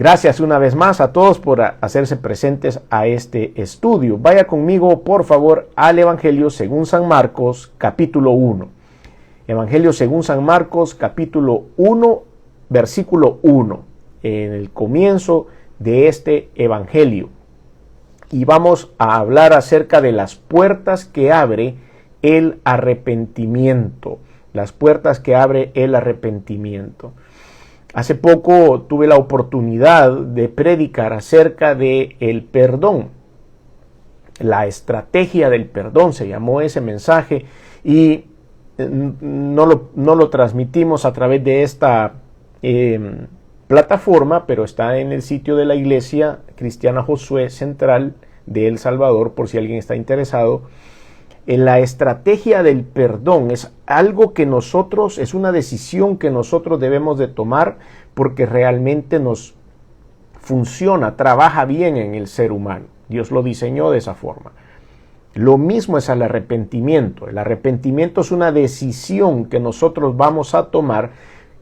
Gracias una vez más a todos por hacerse presentes a este estudio. Vaya conmigo, por favor, al Evangelio según San Marcos, capítulo 1. Evangelio según San Marcos, capítulo 1, versículo 1, en el comienzo de este Evangelio. Y vamos a hablar acerca de las puertas que abre el arrepentimiento. Las puertas que abre el arrepentimiento. Hace poco tuve la oportunidad de predicar acerca de el perdón. La estrategia del perdón se llamó ese mensaje y no lo transmitimos a través de esta plataforma, pero está en el sitio de la Iglesia Cristiana Josué Central de El Salvador, por si alguien está interesado. En la estrategia del perdón es algo que nosotros, es una decisión que nosotros debemos de tomar porque realmente nos funciona, trabaja bien en el ser humano. Dios lo diseñó de esa forma. Lo mismo es el arrepentimiento. El arrepentimiento es una decisión que nosotros vamos a tomar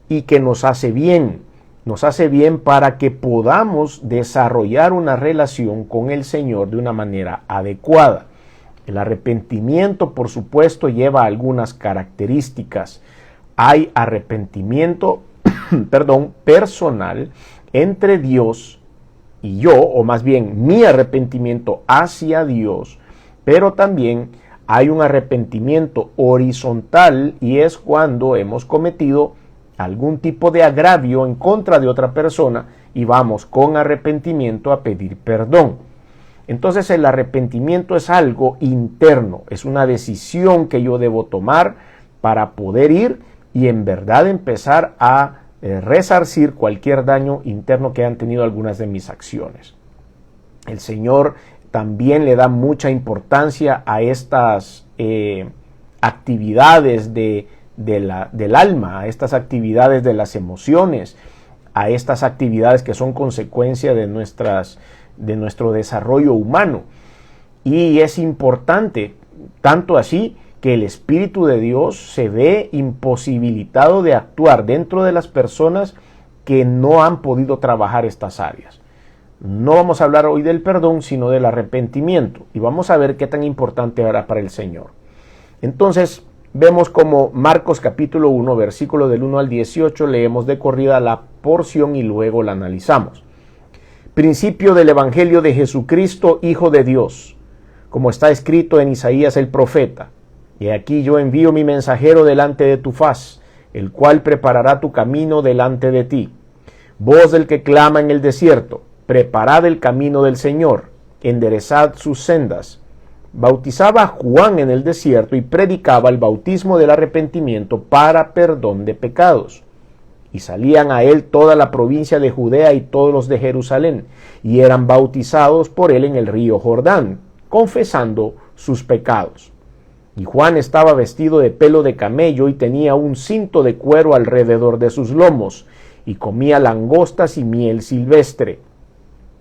y que nos hace bien. Nos hace bien para que podamos desarrollar una relación con el Señor de una manera adecuada. El arrepentimiento, por supuesto, lleva algunas características. Hay arrepentimiento, personal entre Dios y yo, o más bien mi arrepentimiento hacia Dios, pero también hay un arrepentimiento horizontal y es cuando hemos cometido algún tipo de agravio en contra de otra persona y vamos con arrepentimiento a pedir perdón. Entonces el arrepentimiento es algo interno, es una decisión que yo debo tomar para poder ir y en verdad empezar a resarcir cualquier daño interno que hayan tenido algunas de mis acciones. El Señor también le da mucha importancia a estas actividades del alma, a estas actividades de las emociones, a estas actividades que son consecuencia de nuestro desarrollo humano. Y es importante, tanto así que el Espíritu de Dios se ve imposibilitado de actuar dentro de las personas que no han podido trabajar estas áreas. No vamos a hablar hoy del perdón, sino del arrepentimiento. Y vamos a ver qué tan importante era para el Señor. Entonces, vemos como Marcos capítulo 1, versículo del 1 al 18, leemos de corrida la porción y luego la analizamos. Principio del Evangelio de Jesucristo, Hijo de Dios, como está escrito en Isaías el profeta. Y aquí yo envío mi mensajero delante de tu faz, el cual preparará tu camino delante de ti. Voz del que clama en el desierto, preparad el camino del Señor, enderezad sus sendas. Bautizaba a Juan en el desierto y predicaba el bautismo del arrepentimiento para perdón de pecados. Y salían a él toda la provincia de Judea y todos los de Jerusalén, y eran bautizados por él en el río Jordán, confesando sus pecados. Y Juan estaba vestido de pelo de camello y tenía un cinto de cuero alrededor de sus lomos, y comía langostas y miel silvestre.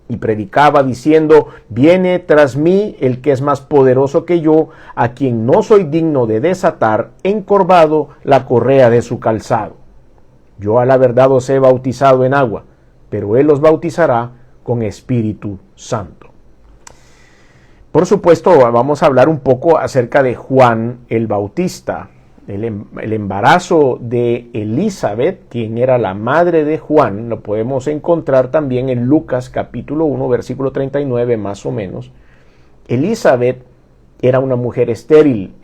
Y predicaba diciendo: viene tras mí el que es más poderoso que yo, a quien no soy digno de desatar encorvado la correa de su calzado. Yo a la verdad os he bautizado en agua, pero él os bautizará con Espíritu Santo. Por supuesto, vamos a hablar un poco acerca de Juan el Bautista, el embarazo de Elizabeth, quien era la madre de Juan. Lo podemos encontrar también en Lucas capítulo 1, versículo 39 más o menos. Elizabeth era una mujer estéril,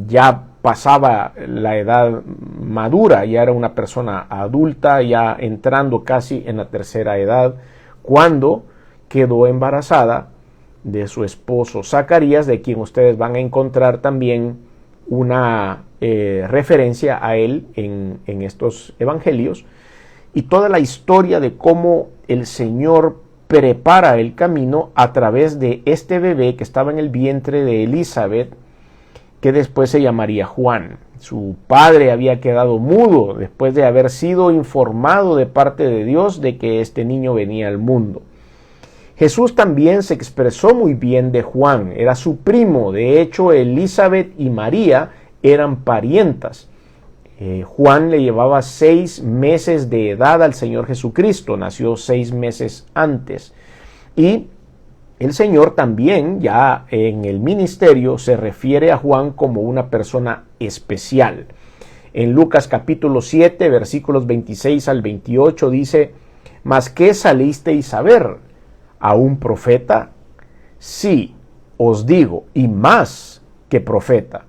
ya pasaba la edad madura, ya era una persona adulta, ya entrando casi en la tercera edad, cuando quedó embarazada de su esposo Zacarías, de quien ustedes van a encontrar también una referencia a él en estos evangelios, y toda la historia de cómo el Señor prepara el camino a través de este bebé que estaba en el vientre de Elizabeth, que después se llamaría Juan. Su padre había quedado mudo después de haber sido informado de parte de Dios de que este niño venía al mundo. Jesús también se expresó muy bien de Juan, era su primo. De hecho, Elizabeth y María eran parientas. Juan le llevaba 6 meses de edad al Señor Jesucristo, nació 6 meses antes. Y el Señor también, ya en el ministerio, se refiere a Juan como una persona especial. En Lucas capítulo 7, versículos 26 al 28 dice: ¿Mas qué salisteis a ver? ¿A un profeta? Sí, os digo, y más que profeta.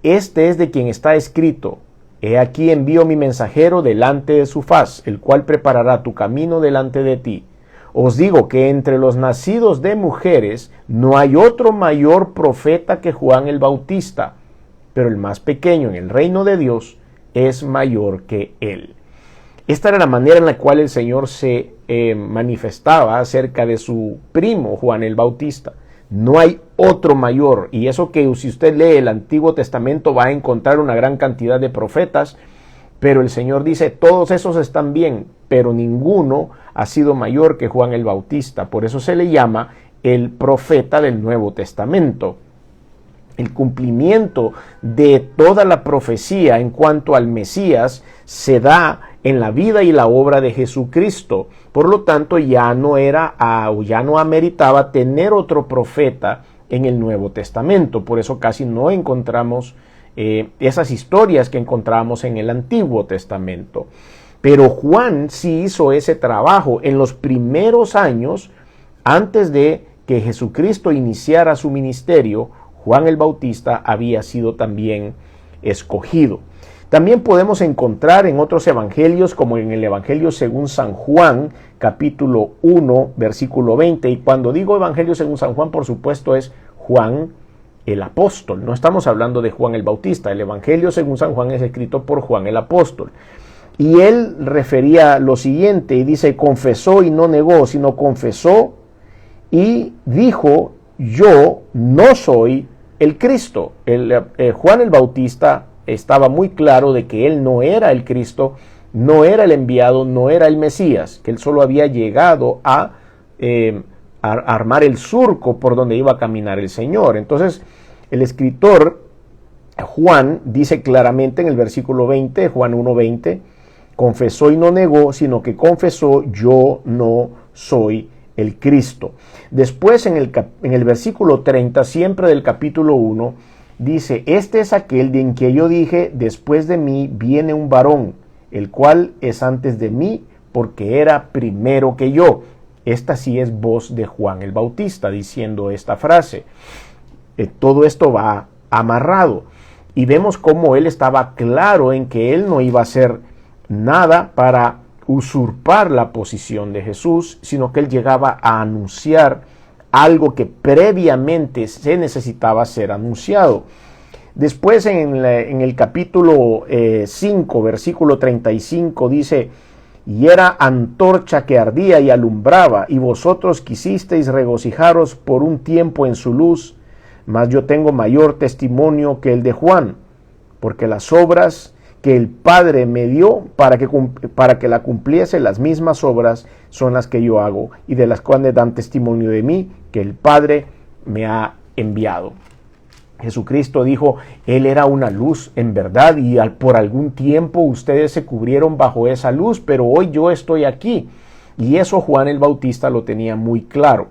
Este es de quien está escrito: He aquí envío mi mensajero delante de su faz, el cual preparará tu camino delante de ti. Os digo que entre los nacidos de mujeres no hay otro mayor profeta que Juan el Bautista, pero el más pequeño en el reino de Dios es mayor que él. Esta era la manera en la cual el Señor se manifestaba acerca de su primo Juan el Bautista. No hay otro mayor, y eso que si usted lee el Antiguo Testamento va a encontrar una gran cantidad de profetas, pero el Señor dice, todos esos están bien, pero ninguno ha sido mayor que Juan el Bautista. Por eso se le llama el profeta del Nuevo Testamento. El cumplimiento de toda la profecía en cuanto al Mesías se da en la vida y la obra de Jesucristo. Por lo tanto, ya no ameritaba tener otro profeta en el Nuevo Testamento. Por eso casi no encontramos esas historias que encontramos en el Antiguo Testamento. Pero Juan sí hizo ese trabajo en los primeros años antes de que Jesucristo iniciara su ministerio. Juan el Bautista había sido también escogido. También podemos encontrar en otros evangelios, como en el Evangelio según San Juan, capítulo 1, versículo 20. Y cuando digo Evangelio según San Juan, por supuesto es Juan el apóstol. No estamos hablando de Juan el Bautista. El Evangelio según San Juan es escrito por Juan el apóstol. Y él refería lo siguiente, y dice, confesó y no negó, sino confesó y dijo, yo no soy el Cristo. Juan el Bautista estaba muy claro de que él no era el Cristo, no era el enviado, no era el Mesías, que él solo había llegado a armar el surco por donde iba a caminar el Señor. Entonces, el escritor Juan dice claramente en el versículo 20, Juan 1:20, confesó y no negó, sino que confesó, yo no soy el Cristo. Después en el versículo 30, siempre del capítulo 1, dice, este es aquel en que yo dije, después de mí viene un varón, el cual es antes de mí, porque era primero que yo. Esta sí es voz de Juan el Bautista diciendo esta frase. Todo esto va amarrado. Y vemos cómo él estaba claro en que él no iba a hacer nada para usurpar la posición de Jesús, sino que él llegaba a anunciar algo que previamente se necesitaba ser anunciado. Después en el capítulo 5, versículo 35 dice, y era antorcha que ardía y alumbraba, y vosotros quisisteis regocijaros por un tiempo en su luz, mas yo tengo mayor testimonio que el de Juan, porque las obras que el Padre me dio para que la cumpliese, las mismas obras son las que yo hago, y de las cuales dan testimonio de mí, que el Padre me ha enviado. Jesucristo dijo, Él era una luz en verdad, y por algún tiempo ustedes se cubrieron bajo esa luz, pero hoy yo estoy aquí. Y eso Juan el Bautista lo tenía muy claro.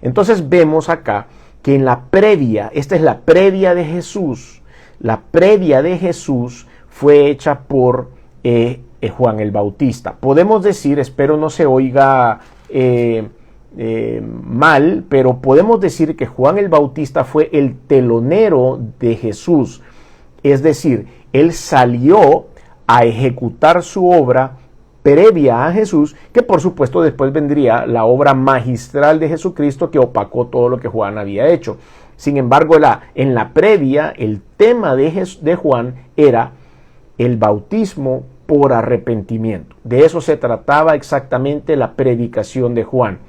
Entonces vemos acá que en la previa, esta es la previa de Jesús, la previa de Jesús fue hecha por Juan el Bautista. Podemos decir, espero no se oiga mal, pero podemos decir que Juan el Bautista fue el telonero de Jesús. Es decir, él salió a ejecutar su obra previa a Jesús, que por supuesto después vendría la obra magistral de Jesucristo que opacó todo lo que Juan había hecho. Sin embargo, en la previa, el tema de Juan era el bautismo por arrepentimiento. De eso se trataba exactamente la predicación de Juan.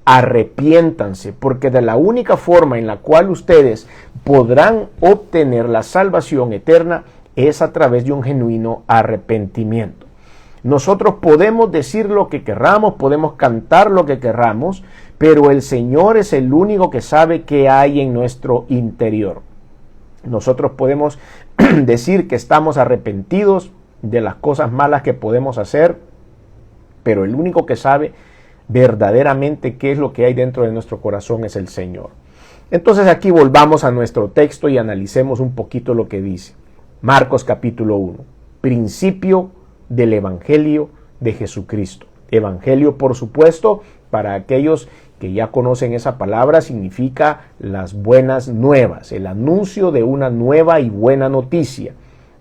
Arrepiéntanse, porque de la única forma en la cual ustedes podrán obtener la salvación eterna es a través de un genuino arrepentimiento. Nosotros podemos decir lo que querramos, podemos cantar lo que querramos, pero el Señor es el único que sabe qué hay en nuestro interior. Nosotros podemos decir que estamos arrepentidos de las cosas malas que podemos hacer, pero el único que sabe verdaderamente qué es lo que hay dentro de nuestro corazón es el Señor. Entonces aquí volvamos a nuestro texto y analicemos un poquito lo que dice. Marcos capítulo 1, principio del Evangelio de Jesucristo. Evangelio, por supuesto, para aquellos que ya conocen esa palabra, significa las buenas nuevas, el anuncio de una nueva y buena noticia.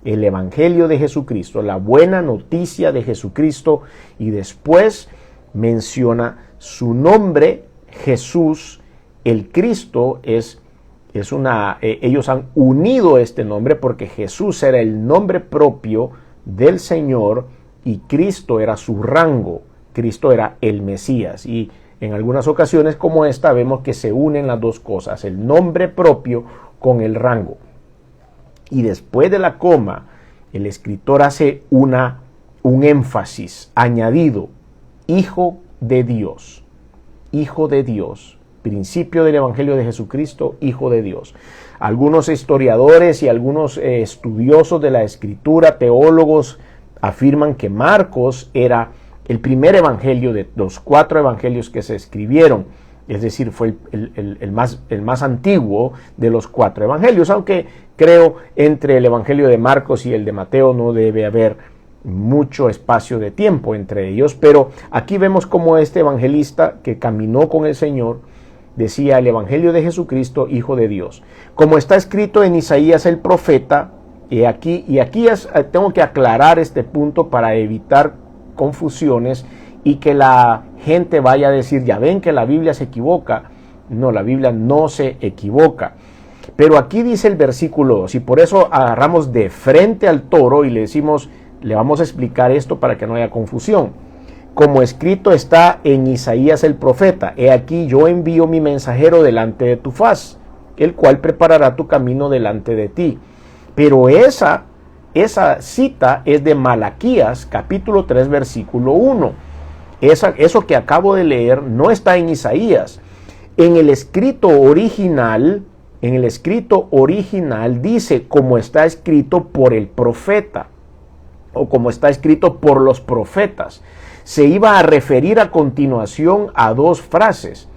El Evangelio de Jesucristo, la buena noticia de Jesucristo, y después menciona su nombre, Jesús, el Cristo ellos han unido este nombre porque Jesús era el nombre propio del Señor y Cristo era su rango, Cristo era el Mesías. Y en algunas ocasiones como esta vemos que se unen las dos cosas, el nombre propio con el rango. Y después de la coma, el escritor hace un énfasis añadido, Hijo de Dios, Hijo de Dios, principio del Evangelio de Jesucristo, Hijo de Dios. Algunos historiadores y algunos estudiosos de la Escritura, teólogos, afirman que Marcos era el primer evangelio de los 4 evangelios que se escribieron, es decir, fue el más antiguo de los 4 evangelios, aunque creo entre el evangelio de Marcos y el de Mateo no debe haber mucho espacio de tiempo entre ellos, pero aquí vemos como este evangelista que caminó con el Señor decía el Evangelio de Jesucristo, Hijo de Dios. Como está escrito en Isaías el profeta, y aquí tengo que aclarar este punto para evitar confusiones y que la gente vaya a decir, ya ven que la Biblia se equivoca. No, la Biblia no se equivoca. Pero aquí dice el versículo 2, y por eso agarramos de frente al toro y le decimos, le vamos a explicar esto para que no haya confusión. Como escrito está en Isaías el profeta, he aquí yo envío mi mensajero delante de tu faz, el cual preparará tu camino delante de ti. Pero esa cita es de Malaquías, capítulo 3, versículo 1. Eso que acabo de leer no está en Isaías. En el escrito original dice como está escrito por el profeta, o como está escrito por los profetas. Se iba a referir a continuación a 2 frases.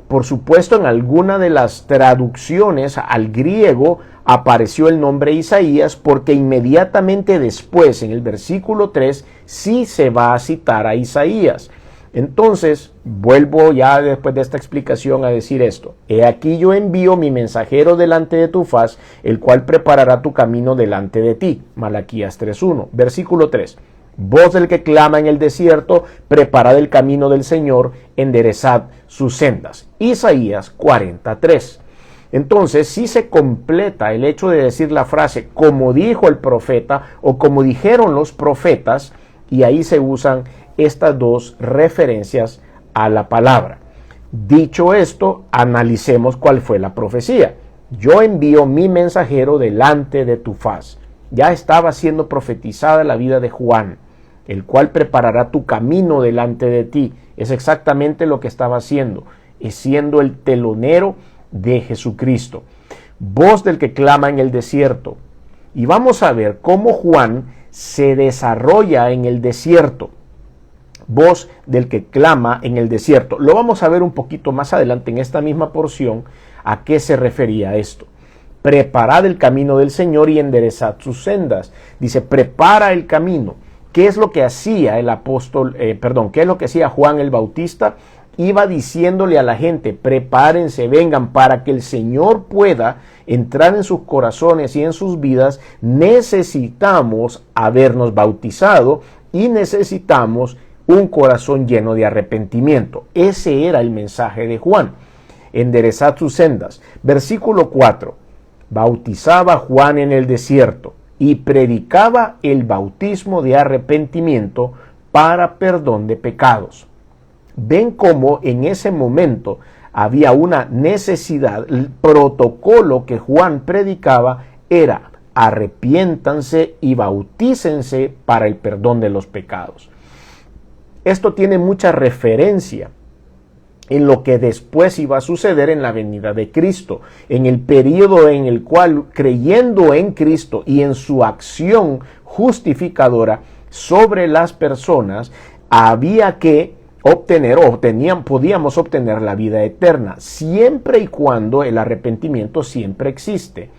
Por supuesto, en alguna de las traducciones al griego apareció el nombre Isaías porque inmediatamente después, en el versículo 3, sí se va a citar a Isaías. Entonces, vuelvo ya después de esta explicación a decir esto. He aquí yo envío mi mensajero delante de tu faz, el cual preparará tu camino delante de ti. Malaquías 3.1. Versículo 3. Voz del que clama en el desierto, preparad el camino del Señor, enderezad sus sendas. Isaías 43. Entonces, sí se completa el hecho de decir la frase como dijo el profeta o como dijeron los profetas, y ahí se usan estas 2 referencias a la palabra. Dicho esto, analicemos cuál fue la profecía. Yo envío mi mensajero delante de tu faz. Ya estaba siendo profetizada la vida de Juan, el cual preparará tu camino delante de ti. Es exactamente lo que estaba haciendo, es siendo el telonero de Jesucristo. Voz del que clama en el desierto. Y vamos a ver cómo Juan se desarrolla en el desierto. Voz del que clama en el desierto. Lo vamos a ver un poquito más adelante en esta misma porción a qué se refería esto. Preparad el camino del Señor y enderezad sus sendas. Dice, prepara el camino. ¿Qué es lo que hacía qué es lo que hacía Juan el Bautista? Iba diciéndole a la gente, prepárense, vengan, para que el Señor pueda entrar en sus corazones y en sus vidas. Necesitamos habernos bautizado y necesitamos un corazón lleno de arrepentimiento. Ese era el mensaje de Juan. Enderezad sus sendas. Versículo 4. Bautizaba Juan en el desierto y predicaba el bautismo de arrepentimiento para perdón de pecados. Ven cómo en ese momento había una necesidad. El protocolo que Juan predicaba era arrepiéntanse y bautícense para el perdón de los pecados. Esto tiene mucha referencia en lo que después iba a suceder en la venida de Cristo, en el periodo en el cual, creyendo en Cristo y en su acción justificadora sobre las personas, había que obtener podíamos obtener la vida eterna, siempre y cuando el arrepentimiento siempre existe.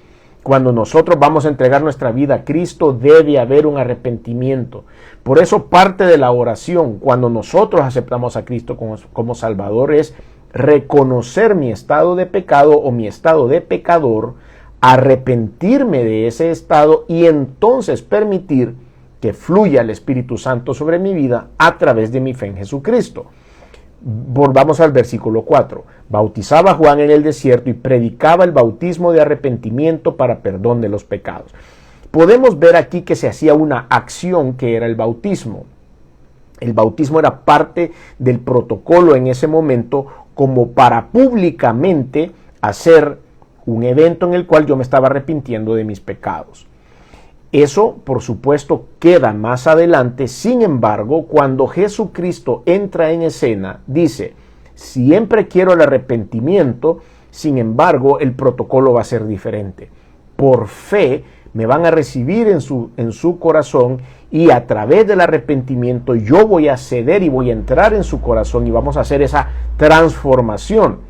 Cuando nosotros vamos a entregar nuestra vida a Cristo, debe haber un arrepentimiento. Por eso parte de la oración, cuando nosotros aceptamos a Cristo como Salvador, es reconocer mi estado de pecado o mi estado de pecador, arrepentirme de ese estado y entonces permitir que fluya el Espíritu Santo sobre mi vida a través de mi fe en Jesucristo. Volvamos al versículo 4. Bautizaba a Juan en el desierto y predicaba el bautismo de arrepentimiento para perdón de los pecados. Podemos ver aquí que se hacía una acción que era el bautismo. El bautismo era parte del protocolo en ese momento, como para públicamente hacer un evento en el cual yo me estaba arrepintiendo de mis pecados. Eso, por supuesto, queda más adelante. Sin embargo, cuando Jesucristo entra en escena, dice, siempre quiero el arrepentimiento, sin embargo, el protocolo va a ser diferente. Por fe, me van a recibir en su corazón y a través del arrepentimiento yo voy a ceder y voy a entrar en su corazón y vamos a hacer esa transformación.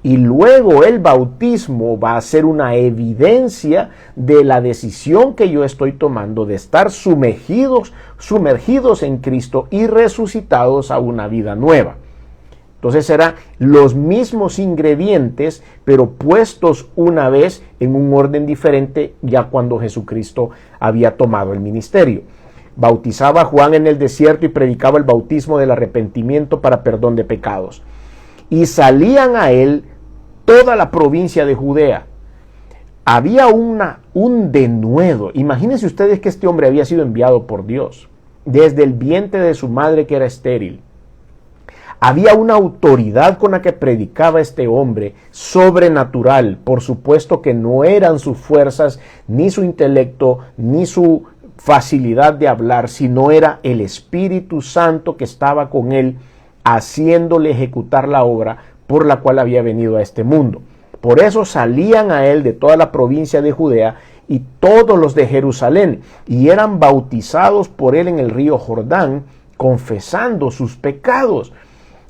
Y luego el bautismo va a ser una evidencia de la decisión que yo estoy tomando de estar sumergidos en Cristo y resucitados a una vida nueva. Entonces eran los mismos ingredientes, pero puestos una vez en un orden diferente ya cuando Jesucristo había tomado el ministerio. Bautizaba a Juan en el desierto y predicaba el bautismo del arrepentimiento para perdón de pecados. Y salían a él toda la provincia de Judea. Había un denuedo. Imagínense ustedes que este hombre había sido enviado por Dios desde el vientre de su madre, que era estéril. Había una autoridad con la que predicaba este hombre, sobrenatural. Por supuesto que no eran sus fuerzas, ni su intelecto, ni su facilidad de hablar, sino era el Espíritu Santo que estaba con él, haciéndole ejecutar la obra por la cual había venido a este mundo. Por eso salían a él de toda la provincia de Judea y todos los de Jerusalén, y eran bautizados por él en el río Jordán, confesando sus pecados.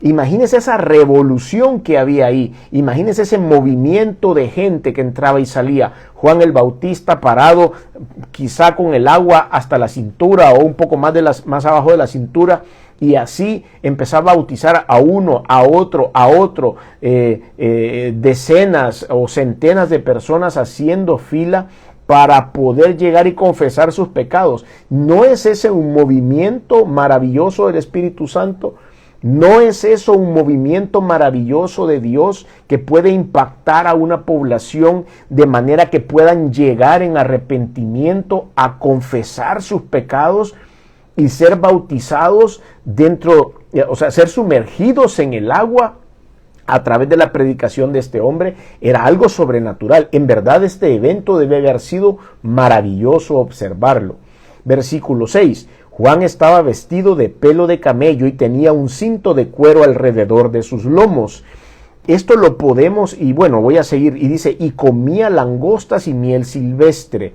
Imagínense esa revolución que había ahí. Imagínense ese movimiento de gente que entraba y salía. Juan el Bautista parado, quizá con el agua hasta la cintura o un poco más abajo de la cintura, y así empezaba a bautizar a uno, a otro, decenas o centenas de personas haciendo fila para poder llegar y confesar sus pecados. ¿No es ese un movimiento maravilloso del Espíritu Santo? ¿No es eso un movimiento maravilloso de Dios que puede impactar a una población de manera que puedan llegar en arrepentimiento a confesar sus pecados y ser bautizados ser sumergidos en el agua a través de la predicación de este hombre? Era algo sobrenatural. En verdad, este evento debe haber sido maravilloso observarlo. Versículo 6. Juan estaba vestido de pelo de camello y tenía un cinto de cuero alrededor de sus lomos. Esto lo podemos, y bueno, voy a seguir, y dice, y comía langostas y miel silvestre.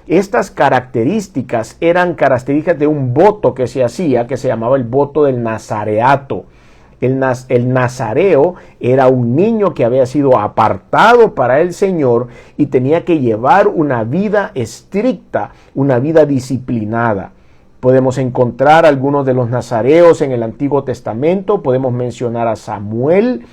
Estas características eran características de un voto que se hacía, que se llamaba el voto del nazareato. El nazareo era un niño que había sido apartado para el Señor y tenía que llevar una vida estricta, una vida disciplinada. Podemos encontrar algunos de los nazareos en el Antiguo Testamento. Podemos mencionar a Samuel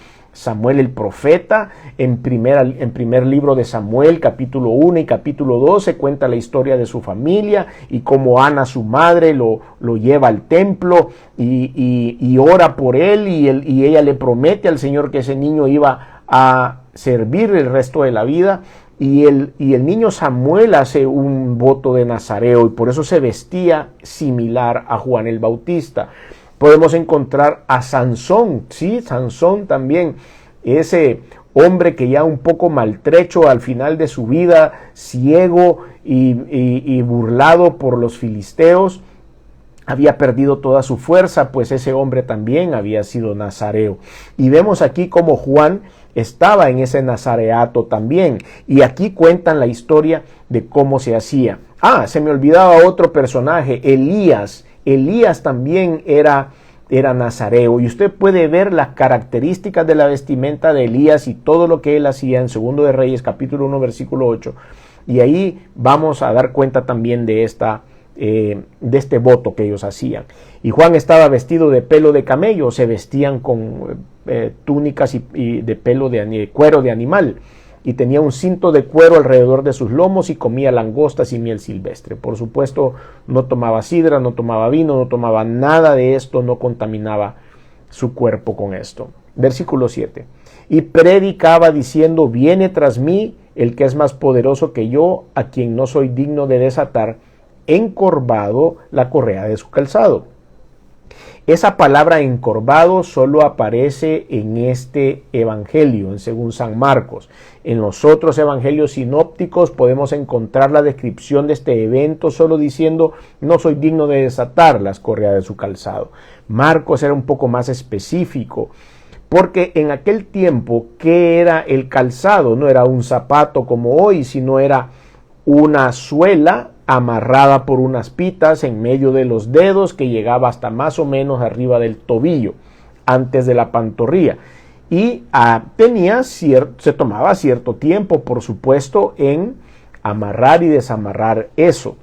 el profeta. En primer libro de Samuel, capítulo 1 y capítulo 2, se cuenta la historia de su familia y cómo Ana, su madre, lo lleva al templo y ora por él, y ella le promete al Señor que ese niño iba a servir el resto de la vida. Y el niño Samuel hace un voto de nazareo y por eso se vestía similar a Juan el Bautista. Podemos encontrar a Sansón, sí, Sansón también, ese hombre que ya un poco maltrecho al final de su vida, ciego y burlado por los filisteos, había perdido toda su fuerza, pues ese hombre también había sido nazareo. Y vemos aquí cómo Juan estaba en ese nazareato también. Y aquí cuentan la historia de cómo se hacía. Se me olvidaba otro personaje, Elías. Elías también era nazareo. Y usted puede ver las características de la vestimenta de Elías y todo lo que él hacía en 2 de Reyes, capítulo 1, versículo 8. Y ahí vamos a dar cuenta también de este voto que ellos hacían. Y Juan estaba vestido de pelo de camello, se vestían con túnicas y de pelo de cuero de animal, y tenía un cinto de cuero alrededor de sus lomos y comía langostas y miel silvestre. Por supuesto, no tomaba sidra, no tomaba vino, no tomaba nada de esto, no contaminaba su cuerpo con esto. Versículo 7. Y predicaba diciendo: viene tras mí el que es más poderoso que yo, a quien no soy digno de desatar encorvado la correa de su calzado. Esa palabra encorvado solo aparece en este evangelio, según San Marcos. En los otros evangelios sinópticos podemos encontrar la descripción de este evento solo diciendo: no soy digno de desatar las correas de su calzado. Marcos era un poco más específico, porque en aquel tiempo, ¿qué era el calzado? No era un zapato como hoy, sino era una suela amarrada por unas pitas en medio de los dedos que llegaba hasta más o menos arriba del tobillo, antes de la pantorrilla. Y se tomaba cierto tiempo, por supuesto, en amarrar y desamarrar eso.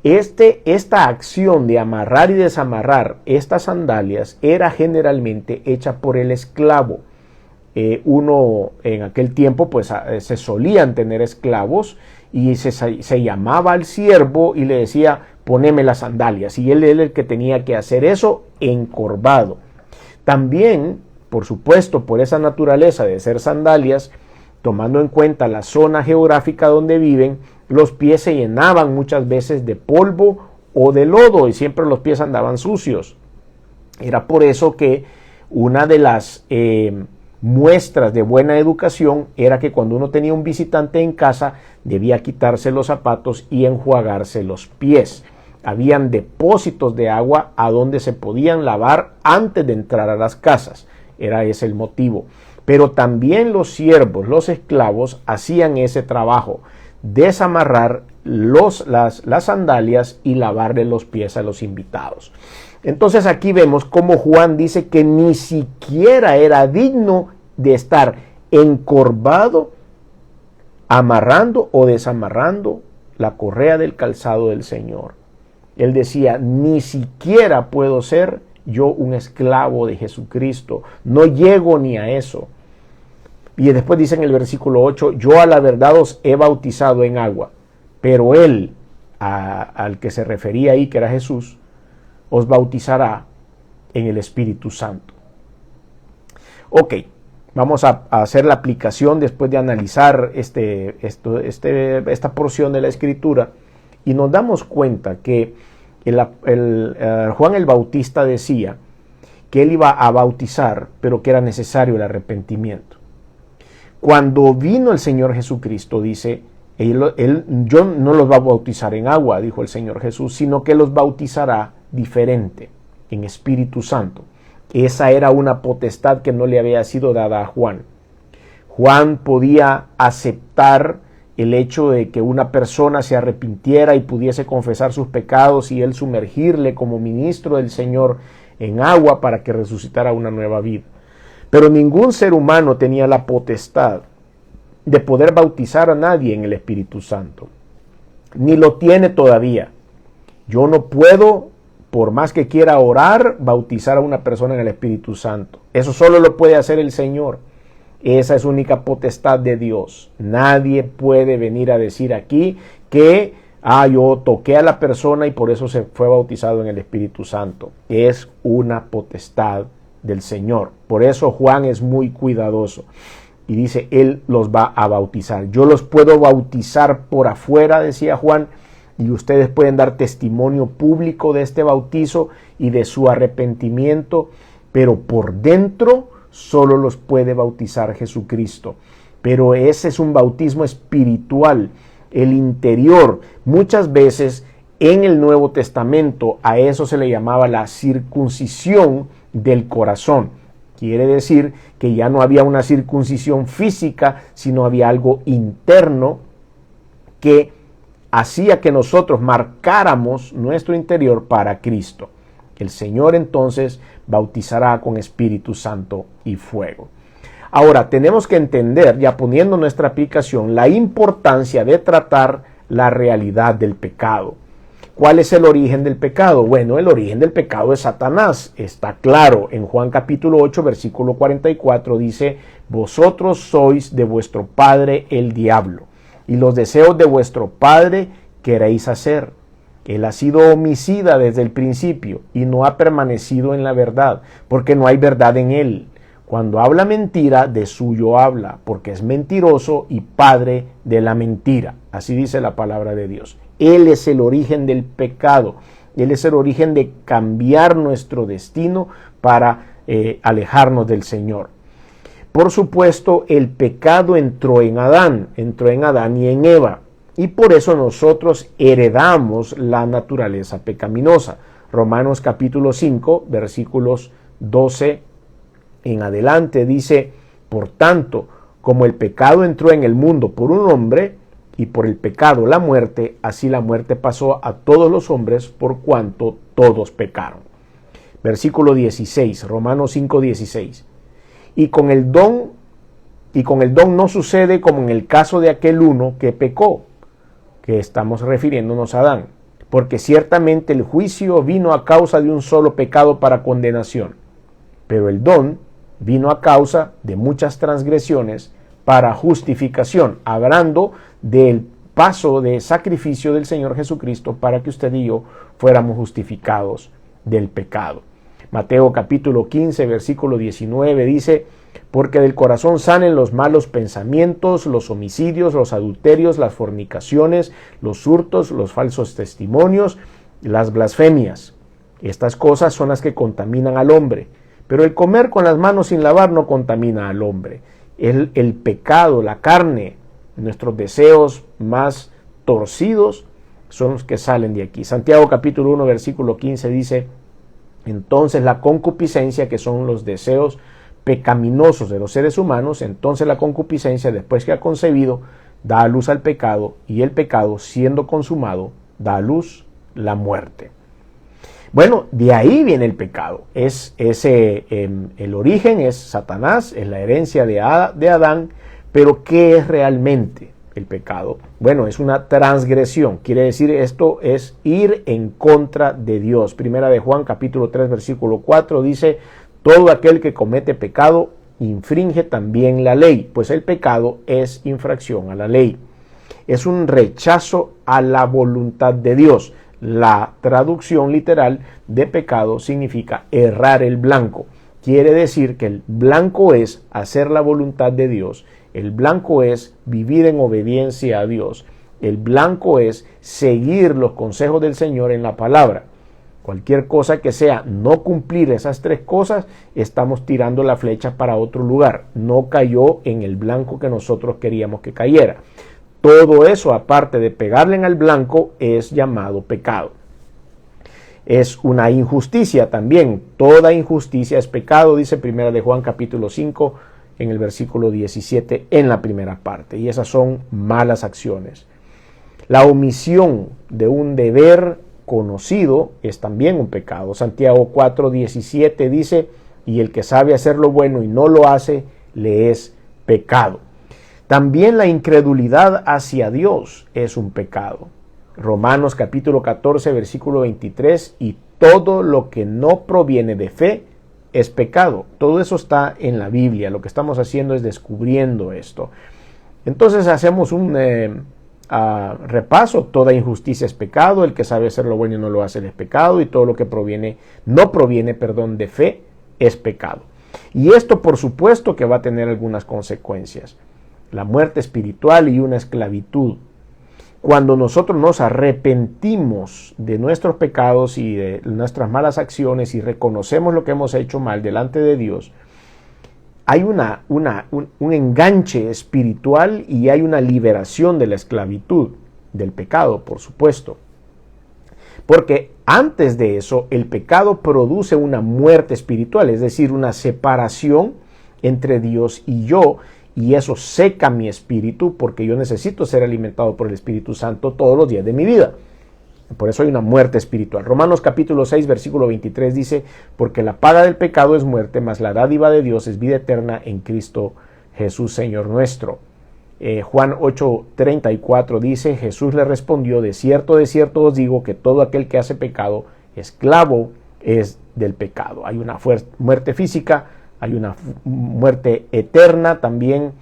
Esta acción de amarrar y desamarrar estas sandalias era generalmente hecha por el esclavo. Uno en aquel tiempo pues se solían tener esclavos, y se llamaba al siervo y le decía: poneme las sandalias, y él era el que tenía que hacer eso encorvado. También, por supuesto, por esa naturaleza de ser sandalias, tomando en cuenta la zona geográfica donde viven, los pies se llenaban muchas veces de polvo o de lodo, y siempre los pies andaban sucios. Era por eso que una de las muestras de buena educación era que cuando uno tenía un visitante en casa debía quitarse los zapatos y enjuagarse los pies. Habían depósitos de agua a donde se podían lavar antes de entrar a las casas. Era ese el motivo. Pero también los siervos, los esclavos, hacían ese trabajo: desamarrar las sandalias y lavarle los pies a los invitados. Entonces aquí vemos cómo Juan dice que ni siquiera era digno de estar encorvado, amarrando o desamarrando la correa del calzado del Señor. Él decía: ni siquiera puedo ser yo un esclavo de Jesucristo, no llego ni a eso. Y después dice en el versículo 8: yo a la verdad os he bautizado en agua, pero él, al que se refería ahí, que era Jesús, os bautizará en el Espíritu Santo. Ok, vamos a hacer la aplicación después de analizar esta porción de la Escritura, y nos damos cuenta que Juan el Bautista decía que él iba a bautizar, pero que era necesario el arrepentimiento. Cuando vino el Señor Jesucristo, dice: yo no los va a bautizar en agua, dijo el Señor Jesús, sino que los bautizará diferente, en Espíritu Santo. Esa era una potestad que no le había sido dada a Juan. Juan podía aceptar el hecho de que una persona se arrepintiera y pudiese confesar sus pecados y él sumergirle como ministro del Señor en agua para que resucitara una nueva vida. Pero ningún ser humano tenía la potestad de poder bautizar a nadie en el Espíritu Santo. Ni lo tiene todavía. Yo no puedo, por más que quiera orar, bautizar a una persona en el Espíritu Santo. Eso solo lo puede hacer el Señor. Esa es única potestad de Dios. Nadie puede venir a decir aquí que yo toqué a la persona y por eso se fue bautizado en el Espíritu Santo. Es una potestad del Señor. Por eso Juan es muy cuidadoso y dice: él los va a bautizar. Yo los puedo bautizar por afuera, decía Juan, y ustedes pueden dar testimonio público de este bautizo y de su arrepentimiento, pero por dentro solo los puede bautizar Jesucristo. Pero ese es un bautismo espiritual, el interior. Muchas veces En el Nuevo Testamento a eso se le llamaba la circuncisión del corazón. Quiere decir que ya no había una circuncisión física, sino había algo interno que hacía que nosotros marcáramos nuestro interior para Cristo. El Señor entonces bautizará con Espíritu Santo y fuego. Ahora, tenemos que entender, ya poniendo nuestra aplicación, la importancia de tratar la realidad del pecado. ¿Cuál es el origen del pecado? Bueno, el origen del pecado es Satanás. Está claro, en Juan capítulo 8, versículo 44 dice: vosotros sois de vuestro padre el diablo, y los deseos de vuestro padre queréis hacer. Él ha sido homicida desde el principio y no ha permanecido en la verdad, porque no hay verdad en él. Cuando habla mentira, de suyo habla, porque es mentiroso y padre de la mentira. Así dice la palabra de Dios. Él es el origen del pecado. Él es el origen de cambiar nuestro destino para alejarnos del Señor. Por supuesto, el pecado entró en Adán y en Eva. Y por eso nosotros heredamos la naturaleza pecaminosa. Romanos capítulo 5, versículos 12 en adelante dice: por tanto, como el pecado entró en el mundo por un hombre, y por el pecado la muerte, así la muerte pasó a todos los hombres por cuanto todos pecaron. Versículo 16, Romanos 5, 16. Y con el don no sucede como en el caso de aquel uno que pecó, que estamos refiriéndonos a Adán, porque ciertamente el juicio vino a causa de un solo pecado para condenación, pero el don vino a causa de muchas transgresiones para justificación, hablando del paso de sacrificio del Señor Jesucristo para que usted y yo fuéramos justificados del pecado. Mateo capítulo 15, versículo 19 dice: porque del corazón salen los malos pensamientos, los homicidios, los adulterios, las fornicaciones, los hurtos, los falsos testimonios, las blasfemias. Estas cosas son las que contaminan al hombre, pero el comer con las manos sin lavar no contamina al hombre. El pecado, la carne, nuestros deseos más torcidos son los que salen de aquí. Santiago capítulo 1, versículo 15 dice: entonces la concupiscencia, que son los deseos pecaminosos de los seres humanos, entonces la concupiscencia, después que ha concebido, da a luz al pecado, y el pecado, siendo consumado, da a luz la muerte. Bueno, de ahí viene el pecado. El origen es Satanás, es la herencia de Adán, pero ¿qué es realmente el pecado? Bueno, es una transgresión. Quiere decir, esto es ir en contra de Dios. Primera de Juan, capítulo 3, versículo 4, dice: todo aquel que comete pecado infringe también la ley, pues el pecado es infracción a la ley. Es un rechazo a la voluntad de Dios. La traducción literal de pecado significa errar el blanco. Quiere decir que el blanco es hacer la voluntad de Dios, el blanco es vivir en obediencia a Dios, el blanco es seguir los consejos del Señor en la palabra. Cualquier cosa que sea no cumplir esas tres cosas, estamos tirando la flecha para otro lugar. No cayó en el blanco que nosotros queríamos que cayera. Todo eso, aparte de pegarle en el blanco, es llamado pecado. Es una injusticia también. Toda injusticia es pecado, dice Primera de Juan capítulo 5 en el versículo 17 en la primera parte. Y esas son malas acciones. La omisión de un deber conocido es también un pecado. Santiago 4:17 dice: y el que sabe hacer lo bueno y no lo hace, le es pecado. También la incredulidad hacia Dios es un pecado. Romanos capítulo 14, versículo 23: y todo lo que no proviene de fe es pecado. Todo eso está en la Biblia. Lo que estamos haciendo es descubriendo esto. Entonces hacemos un repaso. Toda injusticia es pecado, el que sabe hacer lo bueno y no lo hace es pecado, y todo lo que no proviene de fe es pecado. Y esto, por supuesto, que va a tener algunas consecuencias: la muerte espiritual y una esclavitud. Cuando nosotros nos arrepentimos de nuestros pecados y de nuestras malas acciones y reconocemos lo que hemos hecho mal delante de Dios, hay un enganche espiritual y hay una liberación de la esclavitud, del pecado, por supuesto. Porque antes de eso, el pecado produce una muerte espiritual, es decir, una separación entre Dios y yo, y eso seca mi espíritu porque yo necesito ser alimentado por el Espíritu Santo todos los días de mi vida. Por eso hay una muerte espiritual. Romanos capítulo 6, versículo 23 dice, porque la paga del pecado es muerte, mas la dádiva de Dios es vida eterna en Cristo Jesús, Señor nuestro. Juan 8:34 dice, Jesús le respondió, de cierto os digo que todo aquel que hace pecado, esclavo es del pecado. Hay una muerte física, hay una muerte eterna también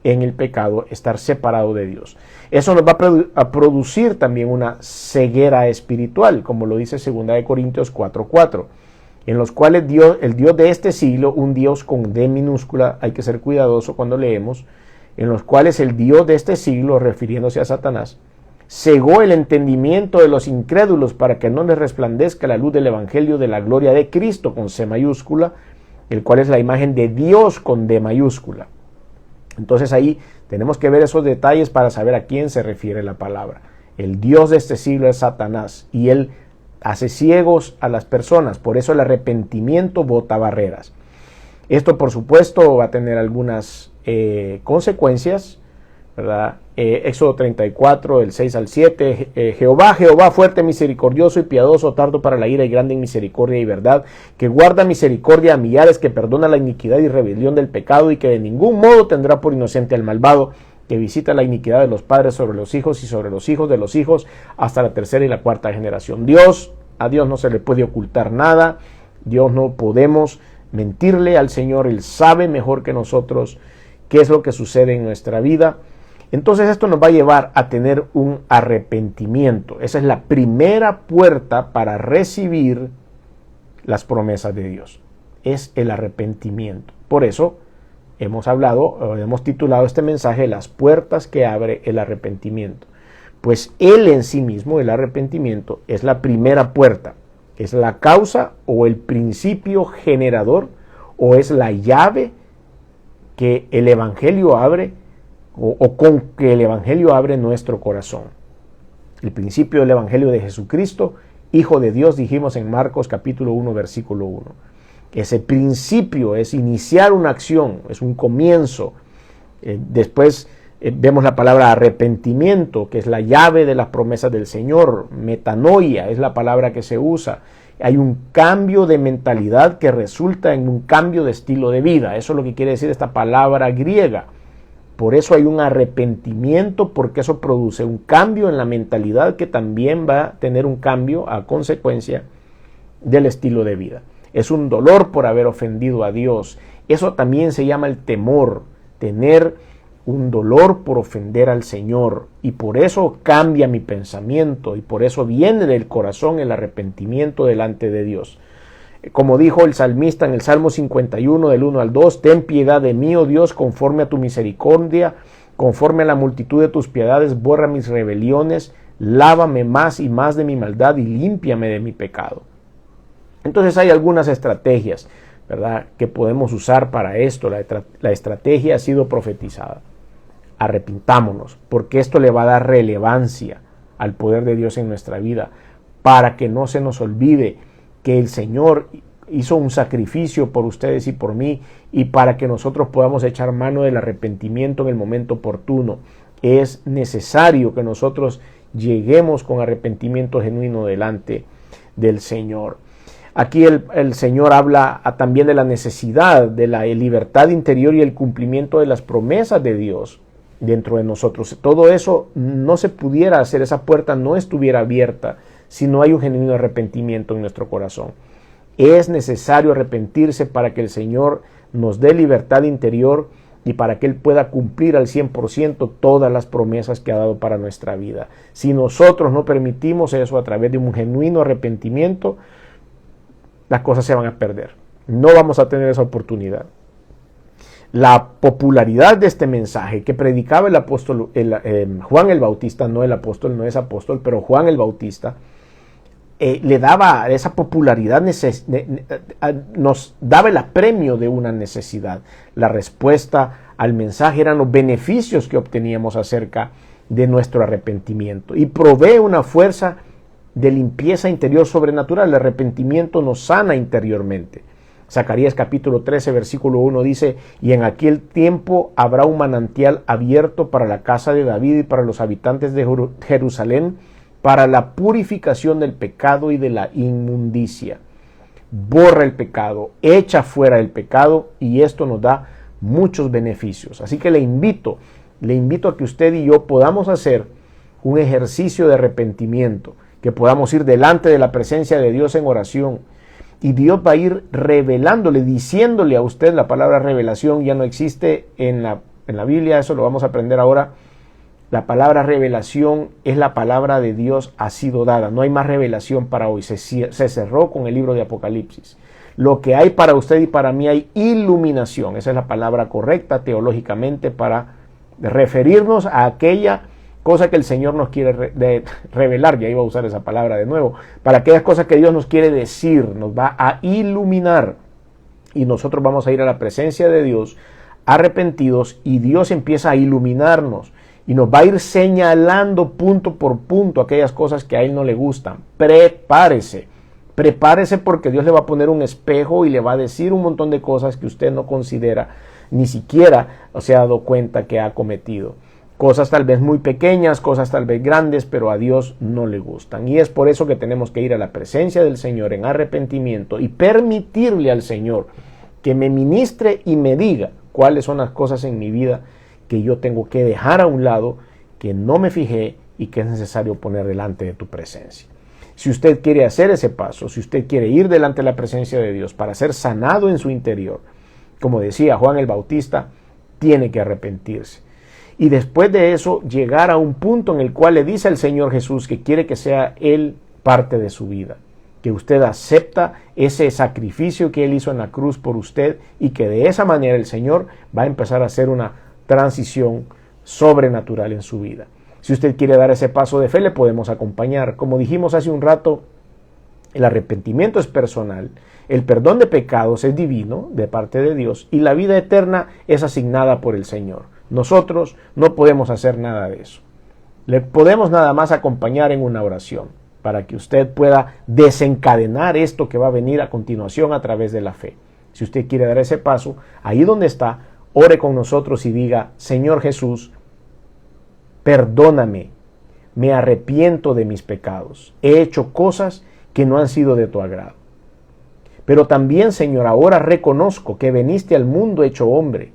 en el pecado, estar separado de Dios. Eso nos va a producir también una ceguera espiritual, como lo dice 2 Corintios 4:4, en los cuales el Dios de este siglo, un Dios con D minúscula, hay que ser cuidadoso cuando leemos, en los cuales el Dios de este siglo, refiriéndose a Satanás, cegó el entendimiento de los incrédulos para que no les resplandezca la luz del evangelio de la gloria de Cristo con C mayúscula, el cual es la imagen de Dios con D mayúscula. Entonces ahí tenemos que ver esos detalles para saber a quién se refiere la palabra. El Dios de este siglo es Satanás y él hace ciegos a las personas, por eso el arrepentimiento bota barreras. Esto por supuesto va a tener algunas consecuencias, ¿verdad? Éxodo 34, del 6 al 7, Jehová, fuerte, misericordioso y piadoso, tardo para la ira y grande en misericordia y verdad, que guarda misericordia a millares, que perdona la iniquidad y rebelión del pecado, y que de ningún modo tendrá por inocente al malvado, que visita la iniquidad de los padres sobre los hijos y sobre los hijos de los hijos, hasta la tercera y la cuarta generación. A Dios no se le puede ocultar nada, Dios no podemos mentirle al Señor, Él sabe mejor que nosotros qué es lo que sucede en nuestra vida. Entonces esto nos va a llevar a tener un arrepentimiento. Esa es la primera puerta para recibir las promesas de Dios. Es el arrepentimiento. Por eso hemos titulado este mensaje Las puertas que abre el arrepentimiento. Pues Él en sí mismo, el arrepentimiento, es la primera puerta. Es la causa o el principio generador o es la llave que el Evangelio abre o con que el Evangelio abre nuestro corazón. El principio del Evangelio de Jesucristo, Hijo de Dios, dijimos en Marcos capítulo 1, versículo 1. Ese principio es iniciar una acción, es un comienzo. Después vemos la palabra arrepentimiento, que es la llave de las promesas del Señor. Metanoia es la palabra que se usa. Hay un cambio de mentalidad que resulta en un cambio de estilo de vida. Eso es lo que quiere decir esta palabra griega. Por eso hay un arrepentimiento, porque eso produce un cambio en la mentalidad que también va a tener un cambio a consecuencia del estilo de vida. Es un dolor por haber ofendido a Dios. Eso también se llama el temor, tener un dolor por ofender al Señor, y por eso cambia mi pensamiento, y por eso viene del corazón el arrepentimiento delante de Dios. Como dijo el salmista en el Salmo 51 del 1 al 2, ten piedad de mí, oh Dios, conforme a tu misericordia, conforme a la multitud de tus piedades, borra mis rebeliones, lávame más y más de mi maldad y límpiame de mi pecado. Entonces hay algunas estrategias, ¿verdad?, que podemos usar para esto. La estrategia ha sido profetizada. Arrepintámonos, porque esto le va a dar relevancia al poder de Dios en nuestra vida, para que no se nos olvide que el Señor hizo un sacrificio por ustedes y por mí, y para que nosotros podamos echar mano del arrepentimiento en el momento oportuno. Es necesario que nosotros lleguemos con arrepentimiento genuino delante del Señor. Aquí el Señor habla también de la necesidad de la libertad interior y el cumplimiento de las promesas de Dios dentro de nosotros. Todo eso no se pudiera hacer, esa puerta no estuviera abierta si no hay un genuino arrepentimiento en nuestro corazón. Es necesario arrepentirse para que el Señor nos dé libertad interior y para que Él pueda cumplir al 100% todas las promesas que ha dado para nuestra vida. Si nosotros no permitimos eso a través de un genuino arrepentimiento, las cosas se van a perder. No vamos a tener esa oportunidad. La popularidad de este mensaje que predicaba el apóstol Juan el Bautista, no el apóstol, no es apóstol, pero Juan el Bautista, le daba esa popularidad, nos daba el apremio de una necesidad. La respuesta al mensaje eran los beneficios que obteníamos acerca de nuestro arrepentimiento, y provee una fuerza de limpieza interior sobrenatural. El arrepentimiento nos sana interiormente. Zacarías capítulo 13, versículo 1 dice: y en aquel tiempo habrá un manantial abierto para la casa de David y para los habitantes de Jerusalén, para la purificación del pecado y de la inmundicia. Borra el pecado, echa fuera el pecado, y esto nos da muchos beneficios. Así que le invito a que usted y yo podamos hacer un ejercicio de arrepentimiento, que podamos ir delante de la presencia de Dios en oración, y Dios va a ir revelándole, diciéndole a usted. La palabra revelación ya no existe en la Biblia, eso lo vamos a aprender ahora. La palabra revelación es la palabra de Dios, ha sido dada. No hay más revelación para hoy. Se cerró con el libro de Apocalipsis. Lo que hay para usted y para mí hay iluminación. Esa es la palabra correcta teológicamente para referirnos a aquella cosa que el Señor nos quiere revelar. Ya iba a usar esa palabra de nuevo. Para aquellas cosas que Dios nos quiere decir, nos va a iluminar. Y nosotros vamos a ir a la presencia de Dios arrepentidos, y Dios empieza a iluminarnos. Y nos va a ir señalando punto por punto aquellas cosas que a Él no le gustan. Prepárese porque Dios le va a poner un espejo y le va a decir un montón de cosas que usted no considera, ni siquiera se ha dado cuenta que ha cometido. Cosas tal vez muy pequeñas, cosas tal vez grandes, pero a Dios no le gustan. Y es por eso que tenemos que ir a la presencia del Señor en arrepentimiento y permitirle al Señor que me ministre y me diga cuáles son las cosas en mi vida que yo tengo que dejar a un lado, que no me fijé y que es necesario poner delante de tu presencia. Si usted quiere hacer ese paso, si usted quiere ir delante de la presencia de Dios para ser sanado en su interior, como decía Juan el Bautista, tiene que arrepentirse. Y después de eso, llegar a un punto en el cual le dice al Señor Jesús que quiere que sea Él parte de su vida, que usted acepta ese sacrificio que Él hizo en la cruz por usted, y que de esa manera el Señor va a empezar a hacer una transición sobrenatural en su vida. Si usted quiere dar ese paso de fe, le podemos acompañar. Como dijimos hace un rato, el arrepentimiento es personal, el perdón de pecados es divino de parte de Dios, y la vida eterna es asignada por el Señor. Nosotros no podemos hacer nada de eso. Le podemos nada más acompañar en una oración para que usted pueda desencadenar esto que va a venir a continuación a través de la fe. Si usted quiere dar ese paso, ahí donde está, ore con nosotros y diga: Señor Jesús, perdóname, me arrepiento de mis pecados, he hecho cosas que no han sido de tu agrado. Pero también, Señor, ahora reconozco que viniste al mundo hecho hombre,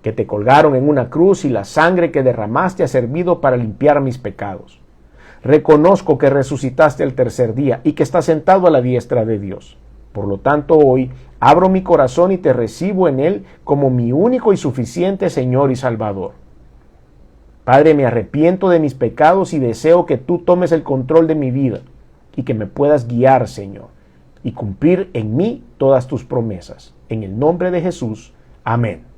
que te colgaron en una cruz y la sangre que derramaste ha servido para limpiar mis pecados. Reconozco que resucitaste el tercer día y que estás sentado a la diestra de Dios. Por lo tanto, hoy abro mi corazón y te recibo en él como mi único y suficiente Señor y Salvador. Padre, me arrepiento de mis pecados y deseo que tú tomes el control de mi vida y que me puedas guiar, Señor, y cumplir en mí todas tus promesas. En el nombre de Jesús. Amén.